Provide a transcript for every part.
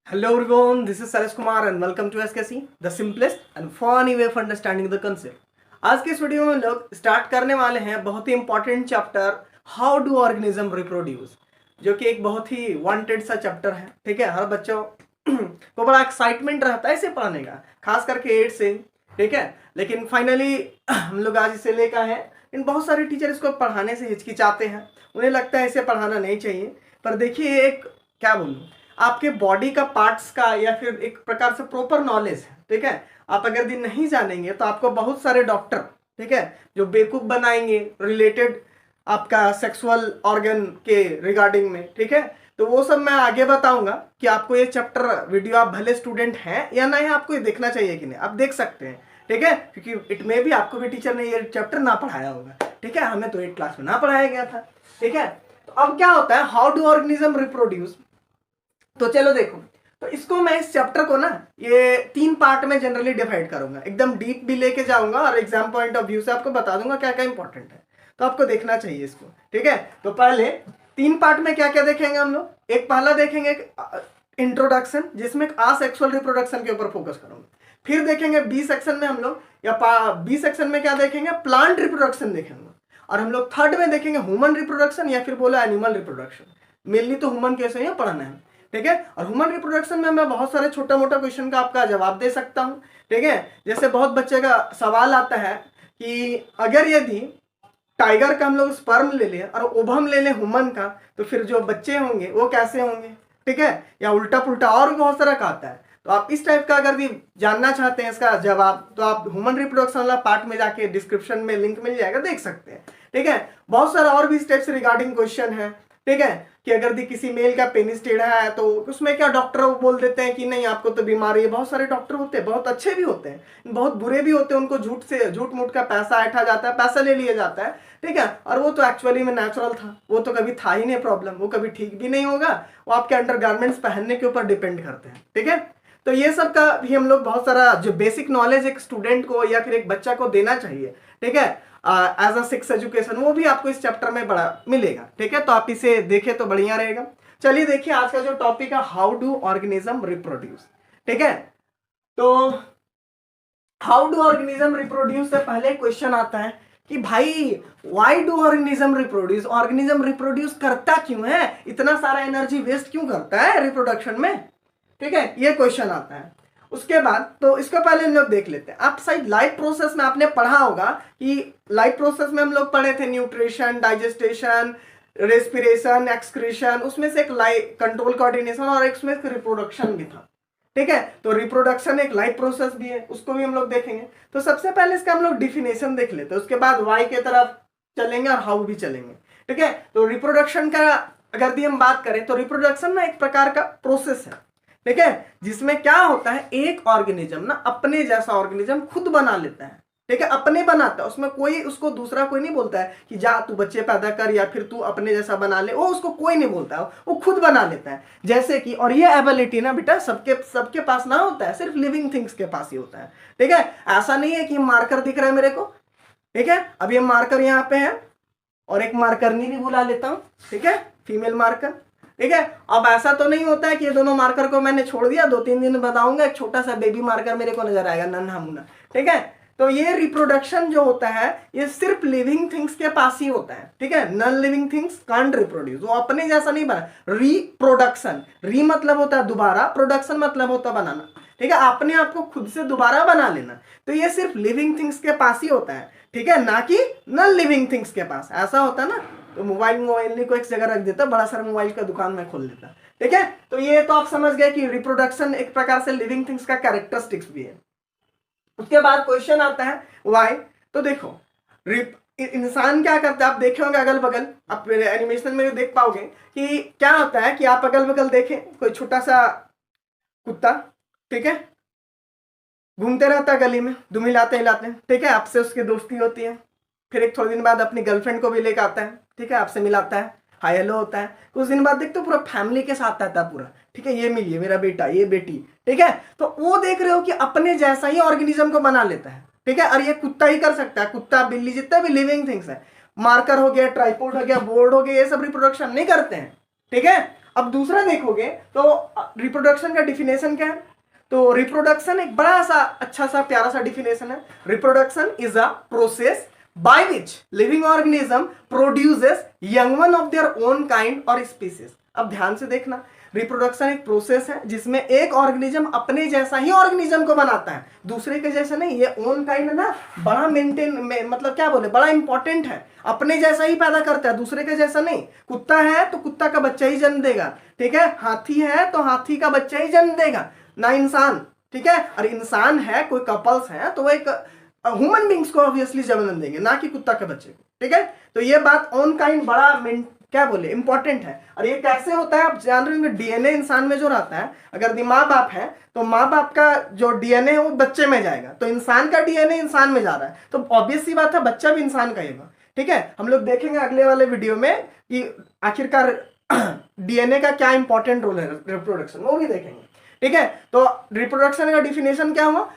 Hello everyone, this is Salesh Kumar and welcome to SKC, the simplest and funny way of understanding the concept. आज के इस video में हम लोग start करने वाले हैं बहुत ही important chapter how do organism reproduce, जो कि एक बहुत ही वांटेड सा चैप्टर है। ठीक है, हर बच्चों को बड़ा एक्साइटमेंट रहता है इसे पढ़ने का, खास करके 8 से। ठीक है, लेकिन फाइनली हम लोग आज इसे लेकर हैं। इन बहुत सारे टीचर इसको पढ़ाने से हिचकिचाते हैं, उन्हें लगता है इसे पढ़ाना नहीं चाहिए। पर देखिए, एक क्या बोलूँ, आपके बॉडी का पार्ट्स का या फिर एक प्रकार से प्रॉपर नॉलेज है। ठीक है, आप अगर दिन नहीं जानेंगे तो आपको बहुत सारे डॉक्टर, ठीक है, जो बेवकूफ बनाएंगे रिलेटेड आपका सेक्सुअल ऑर्गन के रिगार्डिंग में। ठीक है, तो वो सब मैं आगे बताऊंगा कि आपको ये चैप्टर वीडियो, आप भले स्टूडेंट हैं या नहीं, आपको ये देखना चाहिए कि नहीं, आप देख सकते हैं। ठीक है, क्योंकि इट में भी आपको भी टीचर ने ये चैप्टर ना पढ़ाया होगा। ठीक है, हमें तो 8 क्लास में ना पढ़ाया गया था। ठीक है, तो अब क्या होता है, हाउ डू ऑर्गेनिज्म रिप्रोड्यूस। तो चलो देखो, तो इसको मैं इस चैप्टर को ना ये 3 पार्ट में जनरली डिवाइड करूंगा, एकदम डीप भी लेके जाऊंगा और एग्जाम पॉइंट ऑफ व्यू से आपको बता दूंगा क्या क्या इंपॉर्टेंट है, तो आपको देखना चाहिए इसको। ठीक है, तो पहले 3 पार्ट में क्या क्या देखेंगे हम लोग। एक पहला देखेंगे इंट्रोडक्शन, जिसमें असेक्सुअल रिप्रोडक्शन के ऊपर फोकस करूंगा। फिर देखेंगे बी सेक्शन में हम लोग, या बी सेक्शन में क्या देखेंगे, प्लांट रिप्रोडक्शन देखेंगे। और हम लोग थर्ड में देखेंगे ह्यूमन रिप्रोडक्शन या फिर बोला एनिमल रिप्रोडक्शन। मेनली तो ह्यूमन कैसे ही पढ़ना है। ठीक है, और ह्यूमन रिप्रोडक्शन में मैं बहुत सारे छोटा मोटा क्वेश्चन का आपका जवाब दे सकता हूँ। ठीक है, जैसे बहुत बच्चे का सवाल आता है कि अगर यदि टाइगर का हम लोग स्पर्म ले लें और ओवम ले लें ह्यूमन का, तो फिर जो बच्चे होंगे वो कैसे होंगे। ठीक है, या उल्टा पुल्टा और भी बहुत सारा का आता है। तो आप इस टाइप का अगर भी जानना चाहते हैं इसका जवाब, तो आप ह्यूमन रिप्रोडक्शन वाला पार्ट में जाके डिस्क्रिप्शन में लिंक मिल जाएगा, देख सकते हैं। ठीक है, बहुत सारा और भी इस टाइप से रिगार्डिंग क्वेश्चन है। ठीक है, कि अगर किसी मेल का पेनिस टेढ़ा है तो उसमें क्या डॉक्टर वो बोल देते हैं कि नहीं आपको तो बीमारी है। बहुत सारे डॉक्टर होते हैं, बहुत अच्छे भी होते हैं, बहुत बुरे भी होते हैं, उनको झूठ मूठ का पैसा ऐठा जाता है, पैसा ले लिया जाता है। ठीक है, और वो तो एक्चुअली में नेचुरल था, वो तो कभी था ही नहीं प्रॉब्लम, वो कभी ठीक भी नहीं होगा, वो आपके अंडरगारमेंट्स पहनने के ऊपर डिपेंड करते हैं। ठीक है, तो ये सब का भी हम लोग बहुत सारा जो बेसिक नॉलेज एक स्टूडेंट को या फिर एक बच्चा को देना चाहिए। ठीक है, एज अ सेक्स एजुकेशन, वो भी आपको इस चैप्टर में बड़ा मिलेगा। ठीक है, तो आप इसे देखें तो बढ़िया रहेगा। चलिए देखिए, आज का जो टॉपिक है, हाउ डू ऑर्गेनिज्म रिप्रोड्यूस। ठीक है, तो हाउ डू ऑर्गेनिज्म रिप्रोड्यूस से पहले क्वेश्चन आता है कि भाई why do organism reproduce, organism reproduce करता क्यों है, इतना सारा एनर्जी वेस्ट क्यों करता है रिप्रोडक्शन में। ठीक है, ये क्वेश्चन आता है। उसके बाद तो इसको पहले हम लोग देख लेते हैं। आप शायद लाइफ प्रोसेस में आपने पढ़ा होगा कि लाइफ प्रोसेस में हम लोग पढ़े थे न्यूट्रिशन, डाइजेस्टेशन, रेस्पिरेशन, एक्सक्रीशन, उसमें से एक लाइफ कंट्रोल कोऑर्डिनेशन और एक उसमें रिप्रोडक्शन भी था। ठीक है, तो रिप्रोडक्शन एक लाइफ प्रोसेस भी है, उसको भी हम लोग देखेंगे। तो सबसे पहले इसका हम लोग डिफिनेशन देख लेते हैं, उसके बाद वाई के तरफ चलेंगे और हाउ भी चलेंगे। ठीक है, तो रिप्रोडक्शन का अगर भी हम बात करें तो रिप्रोडक्शन ना एक प्रकार का प्रोसेस है। ठीक है, जिसमें क्या होता है, एक ऑर्गेनिज्म ना अपने जैसा ऑर्गेनिज्म खुद बना लेता है। ठीक है, अपने बनाता है, उसमें कोई उसको दूसरा कोई नहीं बोलता है कि जा तू बच्चे पैदा कर या फिर तू अपने जैसा बना ले, वो उसको कोई नहीं बोलता है, वो खुद बना लेता है। जैसे कि, और ये एबिलिटी ना बेटा सबके सबके पास ना होता है, सिर्फ लिविंग थिंग्स के पास ही होता है। ठीक है, ऐसा नहीं है कि मार्कर दिख रहा है मेरे को। ठीक है, अब ये मार्कर यहाँ पे है और एक मार्करनी भी बुला लेता हूँ। ठीक है, फीमेल मार्कर। ठीक है, अब ऐसा तो नहीं होता है कि ये दोनों मार्कर को मैंने छोड़ दिया, 2-3 दिन बताऊंगा एक छोटा सा बेबी मार्कर मेरे को नजर आएगा, नन्हा मुन्ना। ठीक है, तो ये रिप्रोडक्शन जो होता है ये सिर्फ लिविंग थिंग्स के पास ही होता है। ठीक है, non living things can't reproduce, वो अपने जैसा नहीं बना। रिप्रोडक्शन, री मतलब होता है दोबारा, प्रोडक्शन मतलब होता है बनाना। ठीक है, अपने आप को खुद से दोबारा बना लेना, तो ये सिर्फ लिविंग थिंग्स के पास ही होता है। ठीक है, ना कि नॉन लिविंग थिंग्स के पास। ऐसा होता है ना तो मोबाइल को एक जगह रख देता, बड़ा सारा मोबाइल का दुकान में खोल देता। ठीक है, तो ये तो आप समझ गए कि रिप्रोडक्शन एक प्रकार से लिविंग थिंग्स का कैरेक्टरिस्टिक्स भी है। उसके बाद क्वेश्चन आता है व्हाई। तो देखो, इंसान क्या करता है, आप देखे होंगे अगल बगल, आप एनिमेशन में भी देख पाओगे कि क्या होता है कि आप अगल बगल देखें कोई छोटा सा कुत्ता, ठीक है, घूमते रहता है गली में, दुम हिलाते हिलाते। ठीक है, आपसे उसकी दोस्ती होती है, फिर एक थोड़े दिन बाद अपनी गर्लफ्रेंड को भी लेकर आता है। ठीक है, आपसे मिलाता है, हाय हेलो होता है। कुछ दिन बाद देखते हो पूरा फैमिली के साथ आता है पूरा। ठीक है, ये मिलिए मेरा बेटा, ये बेटी। ठीक है, तो वो देख रहे हो कि अपने जैसा ही ऑर्गेनिज्म को बना लेता है। ठीक है, और ये कुत्ता ही कर सकता है, कुत्ता बिल्ली जितने भी लिविंग थिंग्स है, मार्कर हो गया, ट्राइपॉड हो गया, बोर्ड हो गया, ये सब रिप्रोडक्शन नहीं करते हैं। ठीक है, अब दूसरा देखोगे तो रिप्रोडक्शन का डिफिनेशन क्या है? तो रिप्रोडक्शन एक बड़ा सा अच्छा सा प्यारा सा डिफिनेशन है। Reproduction is a process by which living organism produces young one of their own kind और स्पीसीज। अब ध्यान से देखना, रिप्रोडक्शन एक प्रोसेस है जिसमें एक ऑर्गेनिज्म अपने जैसा ही ऑर्गेनिज्म को बनाता है, दूसरे के जैसा नहीं। ये ओन काइंड ना बड़ा मतलब क्या बोले, बड़ा इंपॉर्टेंट है। अपने जैसा ही पैदा करता है, दूसरे के जैसा नहीं। कुत्ता है तो कुत्ता का बच्चा ही जन्म देगा, ठीक है। हाथी है तो हाथी का बच्चा ही जन्म देगा, ना इंसान, ठीक है। और इंसान है, कोई कपल्स है तो वो एक ह्यूमन बींग्स को ऑब्वियसली जन्म देंगे, ना कि कुत्ता के बच्चे को, ठीक है। तो ये बात ओन काइंड बड़ा क्या बोले इंपॉर्टेंट है। और ये कैसे होता है आप जान रहे होंगे, डीएनए इंसान में जो रहता है, अगर माँ बाप है तो माँ बाप का जो डीएनए है वो बच्चे में जाएगा, तो इंसान का डीएनए इंसान में जा रहा है, तो ऑब्वियस सी बात है बच्चा भी इंसान का ही होगा, ठीक है। हम लोग देखेंगे अगले वाले वीडियो में कि आखिरकार डीएनए का क्या इंपॉर्टेंट रोल है रिप्रोडक्शन, वो भी देखेंगे, ठीक है। तो रिप्रोडक्शन का डिफिनेशन क्या हुआ?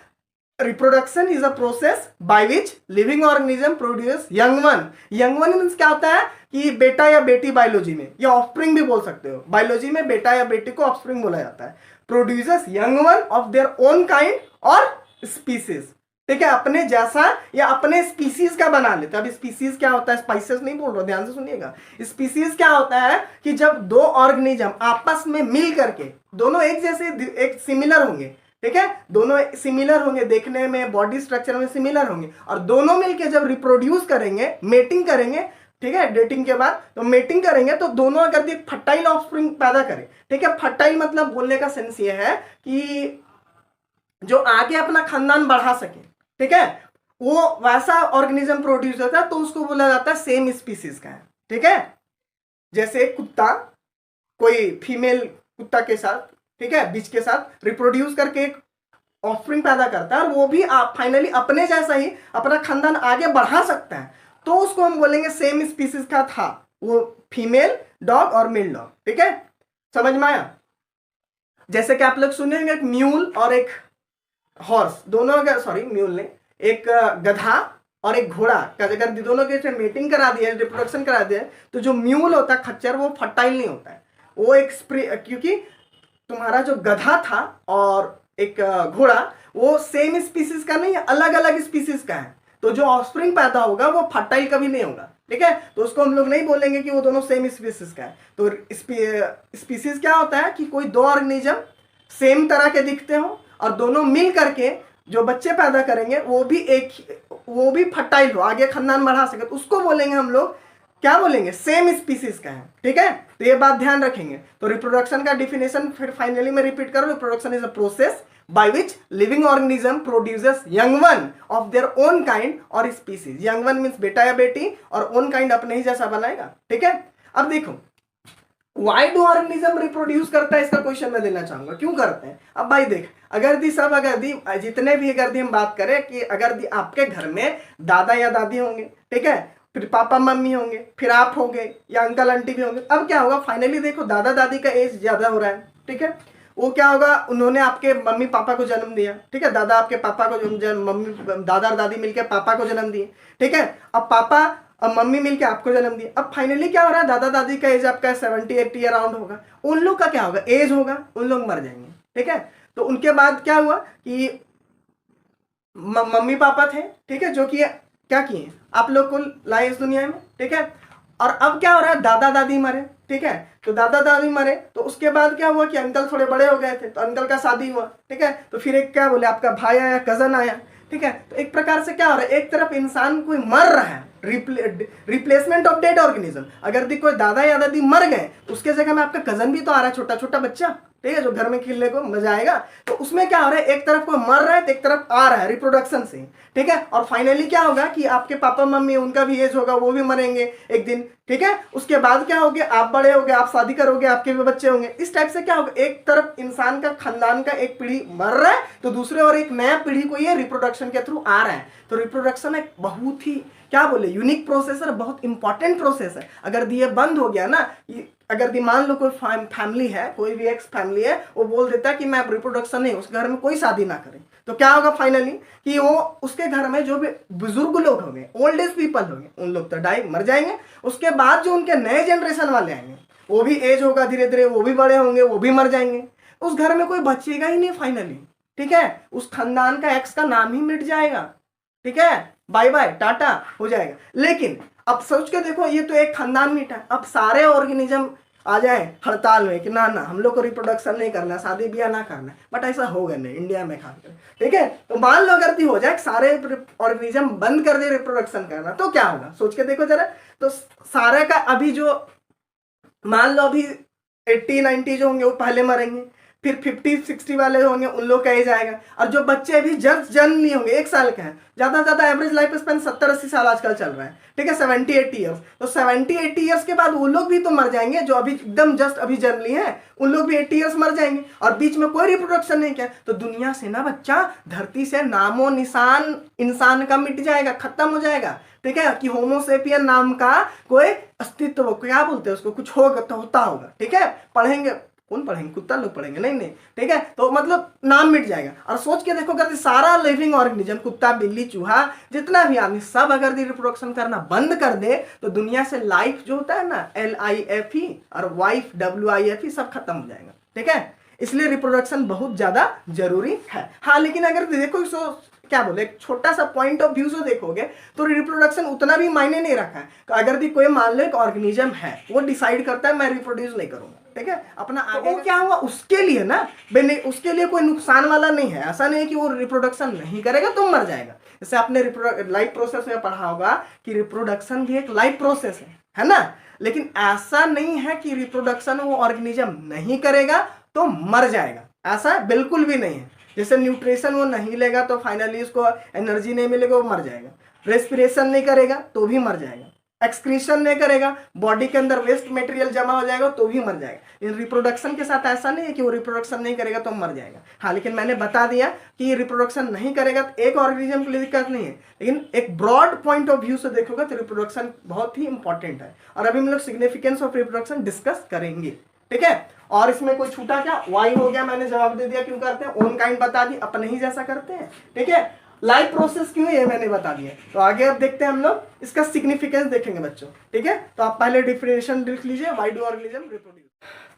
Reproduction is a process by which living organism produce young one. Young one means क्या होता है कि बेटा या बेटी बायोलॉजी में, या ऑफस्प्रिंग भी बोल सकते हो, बायोलॉजी में बेटा या बेटी को ऑफस्प्रिंग बोला जाता है। Produces young one of their own kind और स्पीसीज, ठीक है, अपने जैसा या अपने स्पीसीज का बना लेते हैं। अब स्पीसीज क्या होता है, स्पाइसेस नहीं बोल रहा, ध्यान से सुनिएगा। स्पीसीज क्या होता है कि जब दो ऑर्गेनिज्म आपस में मिल करके, दोनों एक जैसे एक सिमिलर होंगे, ठीक है, दोनों सिमिलर होंगे, देखने में बॉडी स्ट्रक्चर में सिमिलर होंगे, और दोनों मिलके जब रिप्रोड्यूस करेंगे, मेटिंग करेंगे, ठीक है, डेटिंग के बाद तो मेटिंग करेंगे, तो दोनों अगर एक फर्टाइल ऑफस्प्रिंग पैदा करें, ठीक है। फर्टाइल मतलब बोलने का सेंस ये है कि जो आगे अपना खानदान बढ़ा सके, ठीक है, वो वैसा ऑर्गेनिज्म प्रोड्यूस होता है, तो उसको बोला जाता है सेम स्पीसीज का है, ठीक है। जैसे कुत्ता कोई फीमेल कुत्ता के साथ, ठीक है, बीच के साथ रिप्रोड्यूस करके एक ऑफस्प्रिंग पैदा करता है, और वो भी आप फाइनली अपने जैसा ही अपना खानदान आगे बढ़ा सकता है, तो उसको हम बोलेंगे सेम स्पीसीज का था, वो फीमेल डॉग और मेल डॉग, ठीक है। समझ में आया? जैसे कि आप लोग सुने होंगे एक म्यूल और एक हॉर्स, दोनों अगर म्यूल ने एक गधा और एक घोड़ा का अगर दोनों के मेटिंग करा दिया, रिप्रोडक्शन करा दिया, तो जो म्यूल होता है खच्चर, वो फर्टाइल नहीं होता है, वो एक क्योंकि तुम्हारा जो गधा था और एक घोड़ा वो सेम स्पीसीज का नहीं है, अलग अलग स्पीसीज का है, तो जो ऑफस्प्रिंग पैदा होगा वो फर्टाइल कभी नहीं होगा, ठीक है। तो उसको हम लोग नहीं बोलेंगे कि वो दोनों सेम स्पीसीज का है। तो स्पीसीज क्या होता है कि कोई दो ऑर्गेनिज्म सेम तरह के दिखते हो और दोनों मिल करके जो बच्चे पैदा करेंगे वो भी फर्टाइल हो, आगे खानदान बढ़ा सके, तो उसको बोलेंगे हम लोग, क्या बोलेंगे, सेम स्पीसीज का है, ठीक है। तो ये बात ध्यान रखेंगे। तो रिप्रोडक्शन का डिफिनेशन फिर फाइनली मैं रिपीट करूं, reproduction is a process by which living organism produces young one of their own kind और स्पीसीज। यंग वन मींस बेटा या बेटी, और ओन काइंड अपने ही जैसा बनाएगा, ठीक है। अब देखो वाई डू ऑर्गेनिज्म रिप्रोड्यूस करता है, इसका क्वेश्चन मैं देना चाहूंगा, क्यों करते हैं। अब भाई देख, अगर जितने भी हम बात करें कि अगर आपके घर में दादा या दादी होंगे, ठीक है, फिर पापा मम्मी होंगे, फिर आप होंगे, या अंकल आंटी भी होंगे, अब क्या होगा फाइनली देखो दादा दादी का एज ज्यादा हो रहा है, ठीक है। वो क्या होगा, उन्होंने आपके मम्मी पापा को जन्म दिया, ठीक है, दादा आपके पापा को मम्मी दादा और दादी मिलकर पापा को जन्म दिए, ठीक है। अब पापा अब मम्मी मिलके आपको जन्म दिया, अब फाइनली क्या हो रहा है, दादा दादी का एज आपका 70-80 अराउंड होगा, उन लोग का क्या होगा, एज होगा, उन लोग मर जाएंगे, ठीक है। तो उनके बाद क्या हुआ कि मम्मी पापा थे, ठीक है, जो कि क्या किए, आप लोग को लाए इस दुनिया में, ठीक है। और अब क्या हो रहा है, दादा दादी मरे, ठीक है। तो दादा दादी मरे तो उसके बाद क्या हुआ कि अंकल थोड़े बड़े हो गए थे, तो अंकल का शादी हुआ, ठीक है। तो फिर एक क्या बोले आपका भाई आया, कजन आया, ठीक है। तो एक प्रकार से क्या हो रहा है, एक तरफ इंसान कोई मर रहा है, रिप्लेसमेंट ऑफ डेड ऑर्गेनिज्म। अगर कोई दादा या दादी मर गए तो उसके जगह में आपका कजन भी तो आ रहा है, छोटा छोटा बच्चा, ठीक है, जो घर में खेलने को मजा आएगा। तो उसमें क्या हो रहा है, एक तरफ कोई मर रहा है तो एक तरफ आ रहा है रिप्रोडक्शन से, ठीक है। और फाइनली क्या होगा कि आपके पापा मम्मी, उनका भी एज होगा, वो भी मरेंगे एक दिन, ठीक है। उसके बाद क्या होगे, आप बड़े होगे, आप शादी करोगे, आपके भी बच्चे होंगे। इस टाइप से क्या होगा, एक तरफ इंसान का खानदान का एक पीढ़ी मर रहा है, तो दूसरे और एक नया पीढ़ी को ये रिप्रोडक्शन के थ्रू आ रहा है। तो रिप्रोडक्शन एक बहुत ही क्या बोले यूनिक प्रोसेस है, बहुत इंपॉर्टेंट प्रोसेस है। अगर ये बंद हो गया ना, अगर मान लो कोई फैमिली है, कोई भी एक्स फैमिली है, वो बोल देता है कि मैं रिप्रोडक्शन नहीं, उस घर में कोई शादी ना करे, तो क्या होगा फाइनली कि वो उसके घर में जो भी बुजुर्ग लोग होंगे, ओल्ड एज पीपल होंगे, उन लोग तो मर जाएंगे। उसके बाद जो उनके नए जनरेशन वाले आएंगे वो भी एज होगा धीरे धीरे, वो भी बड़े होंगे, वो भी मर जाएंगे, उस घर में कोई बचेगा ही नहीं फाइनली। ठीक है, उस खानदान का एक्स का नाम ही मिट जाएगा। ठीक है, बाय बाय टाटा हो जाएगा। लेकिन अब सोच के देखो, ये तो एक खानदान मिटा, अब सारे ऑर्गेनिज्म आ जाए हड़ताल में कि ना ना हम लोग को रिप्रोडक्शन नहीं करना, शादी ब्याह ना करना, बट ऐसा होगा नहीं इंडिया में खासकर। ठीक है, तो मान लो अगर हो जाए सारे ऑर्गेनिज्म बंद कर दे रिप्रोडक्शन करना, तो क्या होगा सोच के देखो जरा। तो सारे का अभी जो मान लो अभी 80-90 जो होंगे वो पहले मरेंगे, फिर 50-60 वाले होंगे उन लोग का एज आएगा, और जो बच्चे अभी जस्ट जन्म लिए होंगे 1 साल के हैं, ज्यादा से ज्यादा एवरेज लाइफ स्पैन 70-80 साल आजकल चल रहा है। ठीक है, 70-80 ईयर्स, तो 70-80 ईयर्स के बाद वो लोग भी तो मर जाएंगे, जो अभी एकदम जस्ट अभी जन्म लिए हैं उन लोग भी 80 ईयर्स मर जाएंगे, और बीच में कोई रिप्रोडक्शन नहीं किया, तो दुनिया से ना बच्चा, धरती से नामो निशान इंसान का मिट जाएगा, खत्म हो जाएगा। ठीक है, कि होमोसेपियन नाम का कोई अस्तित्व, क्या बोलते हैं उसको, कुछ होगा तो होता होगा। ठीक है, पढ़ेंगे, कौन पढ़ेंगे, कुत्ता लोग पढ़ेंगे, नहीं नहीं। ठीक है, तो मतलब नाम मिट जाएगा। और सोच के देखो अगर सारा लिविंग ऑर्गेनिज्म, कुत्ता बिल्ली चूहा जितना भी आदमी, सब अगर रिप्रोडक्शन करना बंद कर दे, तो दुनिया से लाइफ जो होता है ना, LIFE, और वाइफ WIFE, सब खत्म हो जाएगा। ठीक है, इसलिए रिप्रोडक्शन बहुत ज्यादा जरूरी है। हाँ, लेकिन अगर देखो सो क्या बोले, एक छोटा सा पॉइंट ऑफ व्यू से देखोगे तो रिप्रोडक्शन उतना भी मायने नहीं रखा है। अगर भी कोई मान लो एक ऑर्गेनिज्म है, वो डिसाइड करता है मैं रिप्रोड्यूस नहीं करूंगा, ठीक है, अपना आगे, वो क्या हुआ उसके लिए ना, उसके लिए कोई नुकसान वाला नहीं है। ऐसा नहीं है कि वो रिप्रोडक्शन नहीं करेगा तो मर जाएगा। जैसे आपने लाइफ प्रोसेस में पढ़ा होगा कि रिप्रोडक्शन भी एक लाइफ प्रोसेस है ना, लेकिन ऐसा नहीं है कि रिप्रोडक्शन वो ऑर्गेनिज्म नहीं करेगा तो मर जाएगा, ऐसा बिल्कुल भी नहीं है। जैसे न्यूट्रिशन वो नहीं लेगा तो फाइनली उसको एनर्जी नहीं मिलेगा, वो मर जाएगा। रेस्पिरेशन नहीं करेगा तो भी मर जाएगा। एक्सक्रीशन नहीं करेगा, बॉडी के अंदर वेस्ट मटेरियल जमा हो जाएगा तो भी मर जाएगा। लेकिन रिप्रोडक्शन के साथ ऐसा नहीं है कि वो रिप्रोडक्शन नहीं करेगा तो मर जाएगा। हाँ, लेकिन मैंने बता दिया कि रिप्रोडक्शन नहीं करेगा तो एक ऑर्गेनिज्म के लिए दिक्कत नहीं है, लेकिन एक ब्रॉड पॉइंट ऑफ व्यू से देखोगे तो रिप्रोडक्शन बहुत ही इंपॉर्टेंट है। और अभी हम लोग सिग्निफिकेंस ऑफ रिप्रोडक्शन डिस्कस करेंगे। ठीक है, और इसमें कोई छूटा क्या, वाई हो गया, मैंने जवाब दे दिया क्यों करते हैं, ओन काइंड बता दी, अपने ही जैसा करते हैं। ठीक है, लाइफ प्रोसेस क्यों है ये मैंने बता दिया। तो आगे अब देखते हैं हम लोग इसका सिग्निफिकेंस देखेंगे बच्चों। ठीक है, तो आप पहले डिफरेंशिएशन लिख लीजिए, व्हाई डू ऑर्गेनिज्म रिप्रोड्यूस।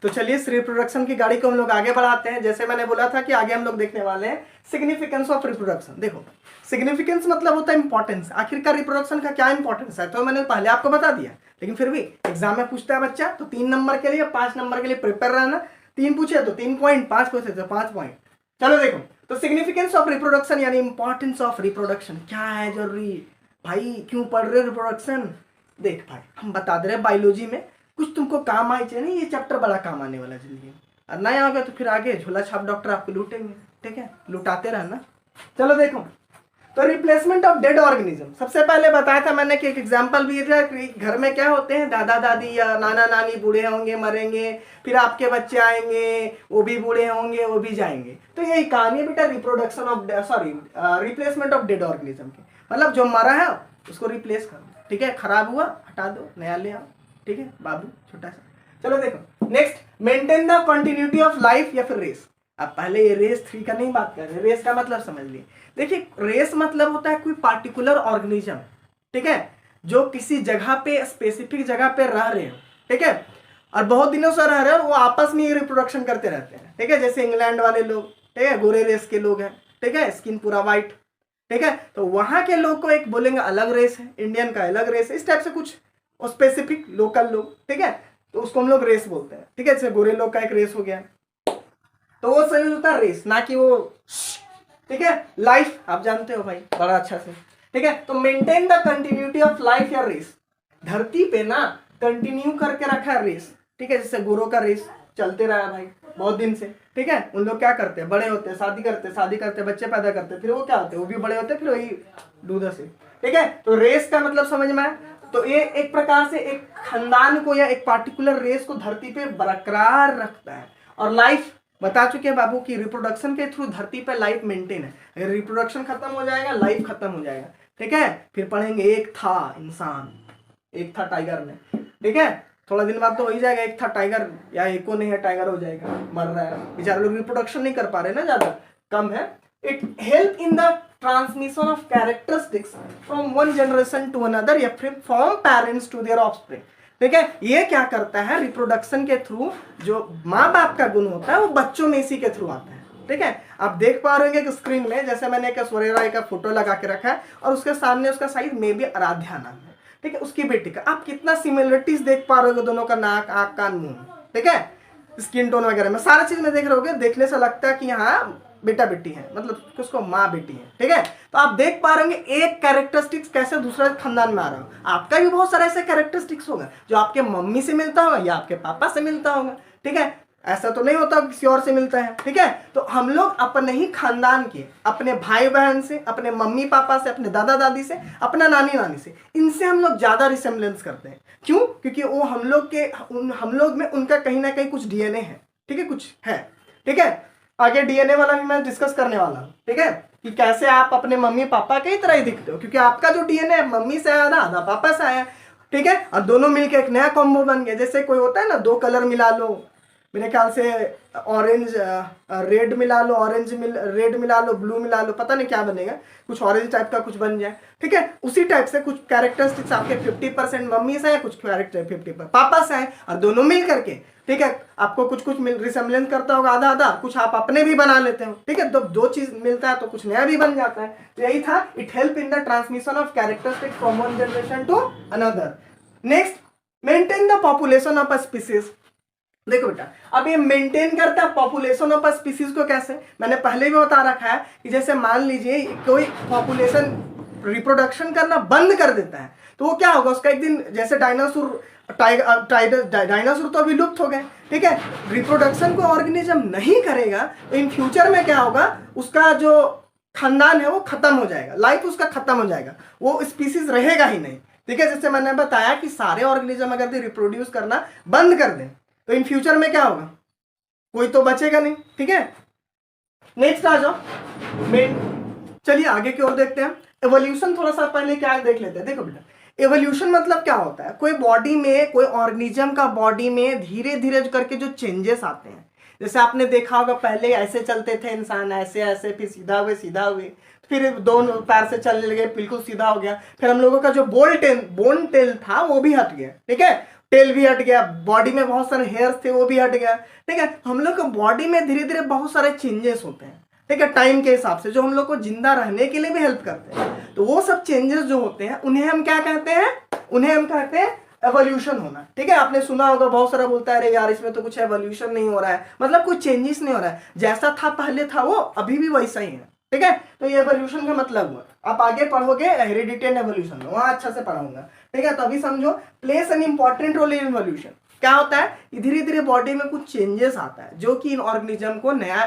तो चलिए इस रिप्रोडक्शन की गाड़ी को हम लोग आगे बढ़ाते हैं। जैसे मैंने बोला था कि आगे हम लोग देखने वाले हैं सिग्निफिकेंस ऑफ रिप्रोडक्शन। देखो, सिग्निफिकेंस मतलब होता है इंपॉर्टेंस, आखिरकार रिप्रोडक्शन का क्या इंपॉर्टेंस है, तो मैंने पहले आपको बता दिया, लेकिन फिर भी एग्जाम में पूछता है बच्चा, तो 3 नंबर के लिए 5 नंबर के लिए प्रिपेयर रहना। 3 पूछे तो 3 पॉइंट, 5 पूछे तो 5 पॉइंट। चलो देखो, तो सिग्निफिकेंस ऑफ रिप्रोडक्शन यानी इंपॉर्टेंस ऑफ रिप्रोडक्शन, क्या है जरूरी भाई, क्यों पढ़ रहे रिप्रोडक्शन। देख भाई, हम बता दे रहे बायोलॉजी में कुछ तुमको काम आई चाहिए, नहीं ये चैप्टर बड़ा काम आने वाला जिंदगी में, और नहीं आ गया तो फिर आगे झोला छाप डॉक्टर आपको लूटेंगे। ठीक है, लुटाते रहना। चलो देखो, तो रिप्लेसमेंट ऑफ डेड ऑर्गेनिज्म, सबसे पहले बताया था मैंने कि एक एग्जांपल भी था कि घर में क्या होते हैं, दादा दादी या नाना नानी बूढ़े होंगे, मरेंगे, फिर आपके बच्चे आएंगे, वो भी बूढ़े होंगे, वो भी जाएंगे। तो यही कहानी है बेटा reproduction of replacement of dead organism की, मतलब जो मरा है उसको रिप्लेस कर दो। ठीक है, खराब हुआ हटा दो, नया ले आओ। ठीक है बाबू, छोटा सा। चलो देखो next, maintain the continuity of life या फिर रेस। अब पहले ये रेस 3 का नहीं बात कर रहे, रेस का मतलब समझ लिए। देखिए, रेस मतलब होता है कोई पार्टिकुलर ऑर्गेनिज्म, ठीक है, जो किसी जगह पे, स्पेसिफिक जगह पे रह रहे हो। ठीक है, और बहुत दिनों से रह रहे हैं, वो आपस में रिप्रोडक्शन करते रहते हैं। ठीक है, जैसे इंग्लैंड वाले लोग, ठीक है, गोरे रेस के लोग हैं, ठीक है, स्किन पूरा व्हाइट। ठीक है, तो वहां के लोग को एक बोलेंगे अलग रेस है, इंडियन का अलग रेस है, इस टाइप से कुछ स्पेसिफिक लोकल लोग। ठीक है, तो उसको हम लोग रेस बोलते हैं। ठीक है, जैसे गोरे लोग का एक रेस हो गया, तो वो सही होता है रेस, ना कि वो। ठीक है, लाइफ आप जानते हो भाई बड़ा अच्छा से। ठीक है, तो maintain the continuity of life या रेस, धरती पे ना कंटिन्यू करके रखा है रेस। ठीक है, जैसे गोरों का रेस चलते रहा है भाई बहुत दिन से। ठीक है, उन लोग क्या करते हैं, बड़े होते हैं, शादी करते हैं, बच्चे पैदा करते हैं, फिर वो क्या होते हैं, वो भी बड़े होते हैं, फिर वही दूधा से। ठीक है, तो रेस का मतलब समझ में आया। तो ये एक प्रकार से एक खानदान को या एक पार्टिकुलर रेस को धरती पे बरकरार रखता है। और लाइफ बता चुके हैं बाबू की रिप्रोडक्शन के थ्रू धरती पे लाइफ मेंटेन है। अगर रिप्रोडक्शन खत्म हो जाएगा, लाइफ खत्म हो जाएगा। ठीक है, फिर पढ़ेंगे एक था इंसान, एक था टाइगर में। ठीक है, थोड़ा दिन बाद तो हो ही जाएगा, एक था टाइगर, या एको नहीं है टाइगर हो जाएगा, मर रहा है बेचारे लोग, रिप्रोडक्शन नहीं कर पा रहे ना, ज्यादा कम है। It help in the transmission of characteristics from one generation to another या from parents to their offspring. ठीक है। ये क्या करता है, रिप्रोडक्शन के थ्रू जो माँ बाप का गुण होता है वो बच्चों में इसी के थ्रू आता है। ठीक है, आप देख पा रहे होंगे कि स्क्रीन में जैसे मैंने एक ऐश्वर्या राय का फोटो लगा के रखा है और उसके सामने उसका साइज मे बी आराध्या नाम है। ठीक है, उसकी बेटी का आप कितना सिमिलरिटीज देख पा रहे हो दोनों का, नाक, आंख, कान, मुंह। ठीक है, स्किन टोन वगैरह में सारा चीज में देख रहे होगे, देखने से लगता है कि हाँ बेटा बेटी है, मतलब उसको माँ बेटी है। ठीक है, तो आप देख पा रहे होंगे एक कैरेक्टरिस्टिक्स कैसे दूसरे खानदान में आ रहा हो। आपका भी बहुत सारा ऐसे कैरेक्टरिस्टिक्स होगा जो आपके मम्मी से मिलता होगा या आपके पापा से मिलता होगा। ठीक है, ऐसा तो नहीं होता किसी और से मिलता है। ठीक है, तो हम लोग अपने ही खानदान के, अपने भाई बहन से, अपने मम्मी पापा से, अपने दादा दादी से, अपना नानी नानी से, इनसे हम लोग ज्यादा रिसेम्बलेंस करते हैं। क्यों? क्योंकि वो हम लोग में उनका कहीं ना कहीं कुछ डीएनए है। ठीक है, कुछ है। ठीक है, आगे डीएनए वाला भी मैं डिस्कस करने वाला हूँ। ठीक है, कि कैसे आप अपने मम्मी पापा के ही तरह ही दिखते हो, क्योंकि आपका जो डीएनए मम्मी से आया ना, आधा पापा से आया। ठीक है, और दोनों मिलकर एक नया कॉम्बो बन गया। जैसे कोई होता है ना, दो कलर मिला लो, मेरे ख्याल से ऑरेंज रेड मिला लो, रेड मिला लो, ब्लू मिला लो, पता नहीं क्या बनेगा, कुछ ऑरेंज टाइप का कुछ बन जाए। ठीक है, उसी टाइप से कुछ कैरेक्टरिस्टिक्स आपके 50% मम्मी से है, कुछ कैरेक्टर 50% पापा से है, और दोनों मिल करके, ठीक है, आपको कुछ कुछ रिसेम्बलेंस करता होगा, आधा आधा, कुछ आप अपने भी बना लेते हो। ठीक है, तो दो चीज मिलता है तो कुछ नया भी बन जाता है। तो यही था, it help in the transmission of characteristics from one generation to another. Next, maintain the population of a species. देखो बेटा, अब ये मेंटेन करता है पॉपुलेशन ऑफ स्पीसीज को कैसे, मैंने पहले भी बता रखा है कि जैसे मान लीजिए कोई पॉपुलेशन रिप्रोडक्शन करना बंद कर देता है तो वो क्या होगा, उसका एक दिन, जैसे डायनासोर डायनासोर तो अभी लुप्त हो गए। ठीक है, रिप्रोडक्शन को ऑर्गेनिज्म नहीं करेगा तो इन फ्यूचर में क्या होगा, उसका जो खानदान है वो खत्म हो जाएगा, लाइफ उसका खत्म हो जाएगा, वो स्पीसीज रहेगा ही नहीं। ठीक है, जैसे मैंने बताया कि सारे ऑर्गेनिज्म अगर रिप्रोड्यूस करना बंद कर दें तो इन फ्यूचर में क्या होगा, कोई तो बचेगा नहीं। ठीक है, नेक्स्ट आ जाओ, चलिए आगे की ओर देखते हैं। एवोल्यूशन थोड़ा सा पहले क्या देख लेते हैं। देखो बेटा, एवोल्यूशन मतलब क्या होता है, कोई बॉडी में, कोई ऑर्गेनिज्म का बॉडी में धीरे धीरे करके जो चेंजेस आते हैं। जैसे आपने देखा होगा पहले ऐसे चलते थे इंसान, ऐसे ऐसे, फिर सीधा हुए, फिर दोनों पैर से चलने लगे, बिल्कुल सीधा हो गया, फिर हम लोगों का जो बोन टेल था वो भी हट गया। ठीक है, टेल भी हट गया, बॉडी में बहुत सारे हेयर्स थे वो भी हट गया। ठीक है, हम लोग को बॉडी में धीरे धीरे बहुत सारे चेंजेस होते हैं। ठीक है, टाइम के हिसाब से जो हम लोग को जिंदा रहने के लिए भी हेल्प करते हैं। तो वो सब चेंजेस जो होते हैं उन्हें हम क्या कहते हैं, उन्हें हम कहते हैं एवोल्यूशन होना। ठीक है, आपने सुना होगा, बहुत सारा बोलता है अरे यार इसमें तो कुछ एवोल्यूशन नहीं हो रहा है, मतलब कुछ चेंजेस नहीं हो रहा है, जैसा था पहले था वो अभी भी वैसा ही है। ठीक है, तो ये एवोल्यूशन का मतलब हुआ, आप आगे पढ़ोगे हेरिडिटी एंड एवोल्यूशन में, वहां अच्छा से पढ़ाऊंगा। ठीक है, तो अभी समझो, plays an important role in evolution. क्या होता है, धीरे धीरे बॉडी में कुछ चेंजेस आता है जो कि इन ऑर्गेनिज्म को नया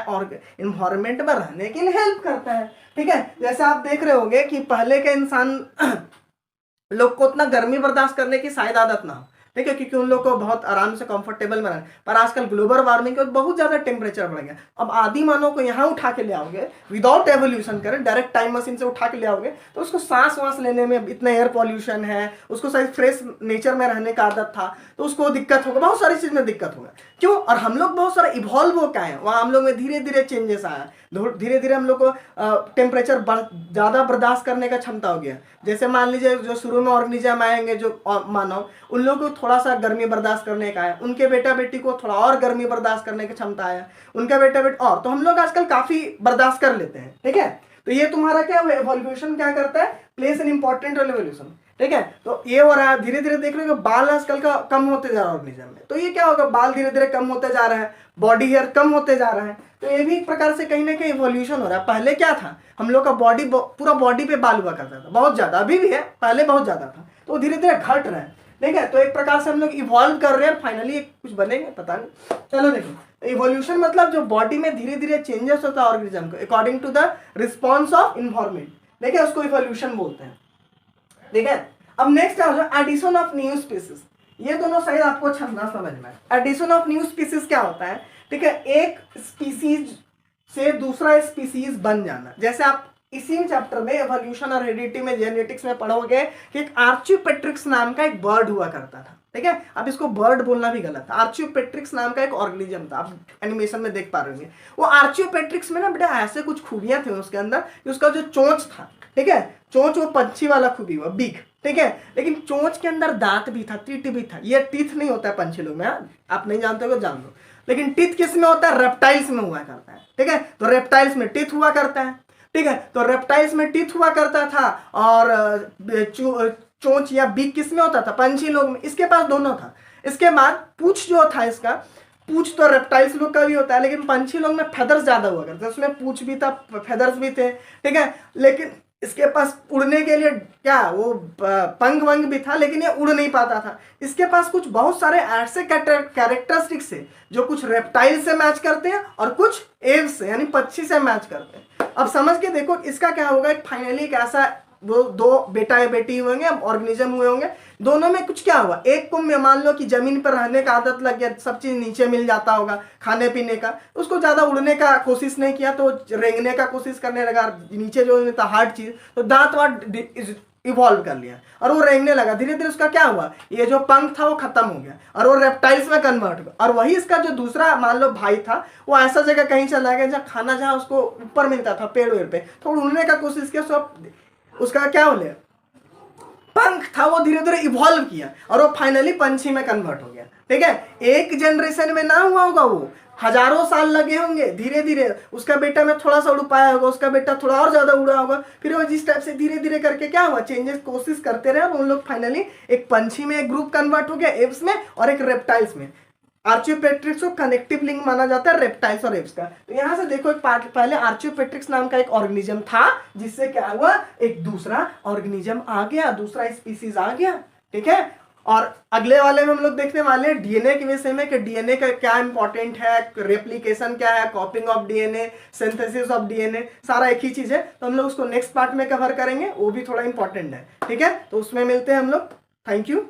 इन्वायरमेंट में रहने के लिए हेल्प करता है। ठीक है, जैसे आप देख रहे होंगे कि पहले के इंसान लोग को उतना गर्मी बर्दाश्त करने की शायद आदत ना हो। ठीक है, क्योंकि उन लोग को बहुत आराम से कंफर्टेबल में रहना, पर आजकल ग्लोबल वार्मिंग के बहुत ज्यादा टेम्परेचर बढ़ गया। अब आदि मानव को यहाँ उठा के ले आओगे, विदाउट एवोल्यूशन करें, डायरेक्ट टाइम मशीन से उठा के ले आओगे तो उसको सांस वांस लेने में इतना एयर पॉल्यूशन है, उसको शायद फ्रेश नेचर में रहने का आदत था तो उसको दिक्कत होगा, बहुत सारी चीज में दिक्कत होगा। क्यों? और हम लोग बहुत सारा इवॉल्व हो गए हैं, वहाँ हम लोग में धीरे धीरे चेंजेस आया, धीरे धीरे हम लोग को टेम्परेचर ज्यादा बर्दाश्त करने का क्षमता हो गया। जैसे मान लीजिए जो शुरू में ऑर्गेनिज्म आएंगे जो मानव, उन लोगों को थोड़ा सा गर्मी बर्दाश्त करने का है, उनके बेटा बेटी को थोड़ा और गर्मी बर्दाश्त करने की क्षमता है, उनका बेटा बेटी और, तो हम लोग आजकल काफी बर्दाश्त कर लेते हैं। ठीक है, तो ये तुम्हारा क्या हुआ, एवोल्यूशन क्या करता है, plays an important role evolution. ठीक है, तो ये हो रहा है, धीरे धीरे देख रहे हो बाल आजकल का कम होते जा रहा है ऑर्गेनिज्म में, तो ये क्या होगा, बाल धीरे धीरे कम होते जा रहा है, बॉडी हेयर कम होते जा रहा है, तो ये भी एक प्रकार से कहीं ना कहीं इवोल्यूशन हो रहा है। पहले क्या था, हम लोग का बॉडी पूरा बॉडी पे बाल हुआ करता था, बहुत ज्यादा, अभी भी है, पहले बहुत ज्यादा था, तो धीरे धीरे घट रहा है। ठीक है, तो एक प्रकार से हम लोग इवॉल्व कर रहे हैं, फाइनली कुछ बनेंगे पता नहीं। चलो देखो, इवोल्यूशन मतलब जो बॉडी में धीरे धीरे चेंजेस होता है ऑर्गेनिज्म को according to the response of environment. ठीक है, उसको इवोल्यूशन बोलते हैं। ठीक है, अब नेक्स्ट आ जाओ एडिशन ऑफ न्यू स्पीसीज। ये दोनों शायद आपको छंदा समझ में। एडिशन ऑफ न्यू स्पीसीज क्या होता है, ठीक है, एक स्पीसीज से दूसरा स्पीसीज बन जाना। जैसे आप इसी चैप्टर में एवोल्यूशन और हेरिडिटी में जेनेटिक्स में पढ़ोगे कि एक आर्चियोपेट्रिक्स नाम का एक बर्ड हुआ करता था। ठीक है, अब इसको बर्ड बोलना भी गलत था, आर्चियोपेट्रिक्स नाम का एक ऑर्गेनिज्म था, आप एनिमेशन में देख पा रहे होंगे। वो आर्चियोपेट्रिक्स में ना बेटा ऐसे कुछ खूबियां थी उसके अंदर कि उसका जो चोंच था, ठीक है, चोंच वो पंछी वाला खूबी हुआ, बिग, ठीक है। लेकिन चोंच के अंदर दांत भी था, टीथ भी था। ये टीथ नहीं होता है पंछी लोग में, आप नहीं जानते हो जान लो। लेकिन टीथ किस में होता है? रेप्टाइल्स में हुआ करता है, ठीक है। तो रेप्टाइल्स में टीथ हुआ करता है, ठीक है। तो रेप्टाइल्स में टीथ हुआ करता था, और चोंच या बीक किस में होता था? पंछी लोग में। इसके पास दोनों था। इसके बाद पूंछ जो था इसका, पूंछ तो रेप्टाइल्स लोग का भी होता है, लेकिन पंछी लोग में फेदर्स ज्यादा हुआ करते, उसमें पूंछ भी था, फेदर्स भी थे, ठीक है। लेकिन इसके पास उड़ने के लिए क्या वो पंख वंग भी था, लेकिन ये उड़ नहीं पाता था। इसके पास कुछ बहुत सारे ऐसे कैरेक्टरिस्टिक्स है जो कुछ रेप्टाइल से मैच करते हैं और कुछ एव्स से यानी पक्षी से मैच करते हैं। अब समझ के देखो इसका क्या होगा। एक फाइनली एक ऐसा वो दो बेटा या बेटी होंगे, ऑर्गेनिज्म हुए होंगे, दोनों में कुछ क्या हुआ, एक को में मान लो कि जमीन पर रहने का आदत लग गया, सब चीज नीचे मिल जाता होगा खाने पीने का, उसको ज्यादा उड़ने का कोशिश नहीं किया तो रेंगने का कोशिश करने लगा, नीचे जो था हार्ड चीज, तो दांत वाट इवॉल्व कर लिया और वो रेंगने लगा। धीरे धीरे उसका क्या हुआ, ये जो पंख था वो खत्म हो गया और वो रेप्टाइल्स में कन्वर्ट हो गया। और वही इसका जो दूसरा मान लो भाई था, वो ऐसा जगह कहीं चला गया जहाँ खाना, जहाँ उसको ऊपर मिलता था पेड़ वेड़ पे, तो उड़ने का कोशिश किया, सब उसका क्या बोले पंख था, वो धीरे धीरे इवॉल्व किया और वो फाइनली पंछी में कन्वर्ट हो गया, ठीक है। एक जनरेशन में ना हुआ होगा, वो हजारों साल लगे होंगे, धीरे धीरे उसका बेटा में थोड़ा सा उड़ पाया होगा, उसका बेटा थोड़ा और ज्यादा उड़ा होगा, फिर वो जिस टाइप से धीरे धीरे करके क्या हुआ, चेंजेस कोशिश करते रहे और उन लोग फाइनली एक पंछी में एक ग्रुप कन्वर्ट हो गया, एव्स में, और एक रेप्टाइल्स में। आर्चियोपेट्रिक्स को कनेक्टिव लिंक माना जाता है रेप्टाइल्स और एव्स का। तो यहां से देखो एक पार्ट पहले आर्चियोपेट्रिक्स नाम का एक ऑर्गेनिज्म था, जिससे क्या हुआ, एक दूसरा ऑर्गेनिज्म आ गया, दूसरा स्पीसीज आ गया, ठीक है। और अगले वाले में हम लोग देखने वाले हैं डीएनए के विषय में कि डीएनए का क्या इंपॉर्टेंट है, रेप्लिकेशन क्या है, कॉपिंग of DNA, synthesis of DNA, सारा एक ही चीज है। तो हम लोग उसको नेक्स्ट पार्ट में कवर करेंगे, वो भी थोड़ा इंपॉर्टेंट है, ठीक है। तो उसमें मिलते हैं हम लोग। Thank you.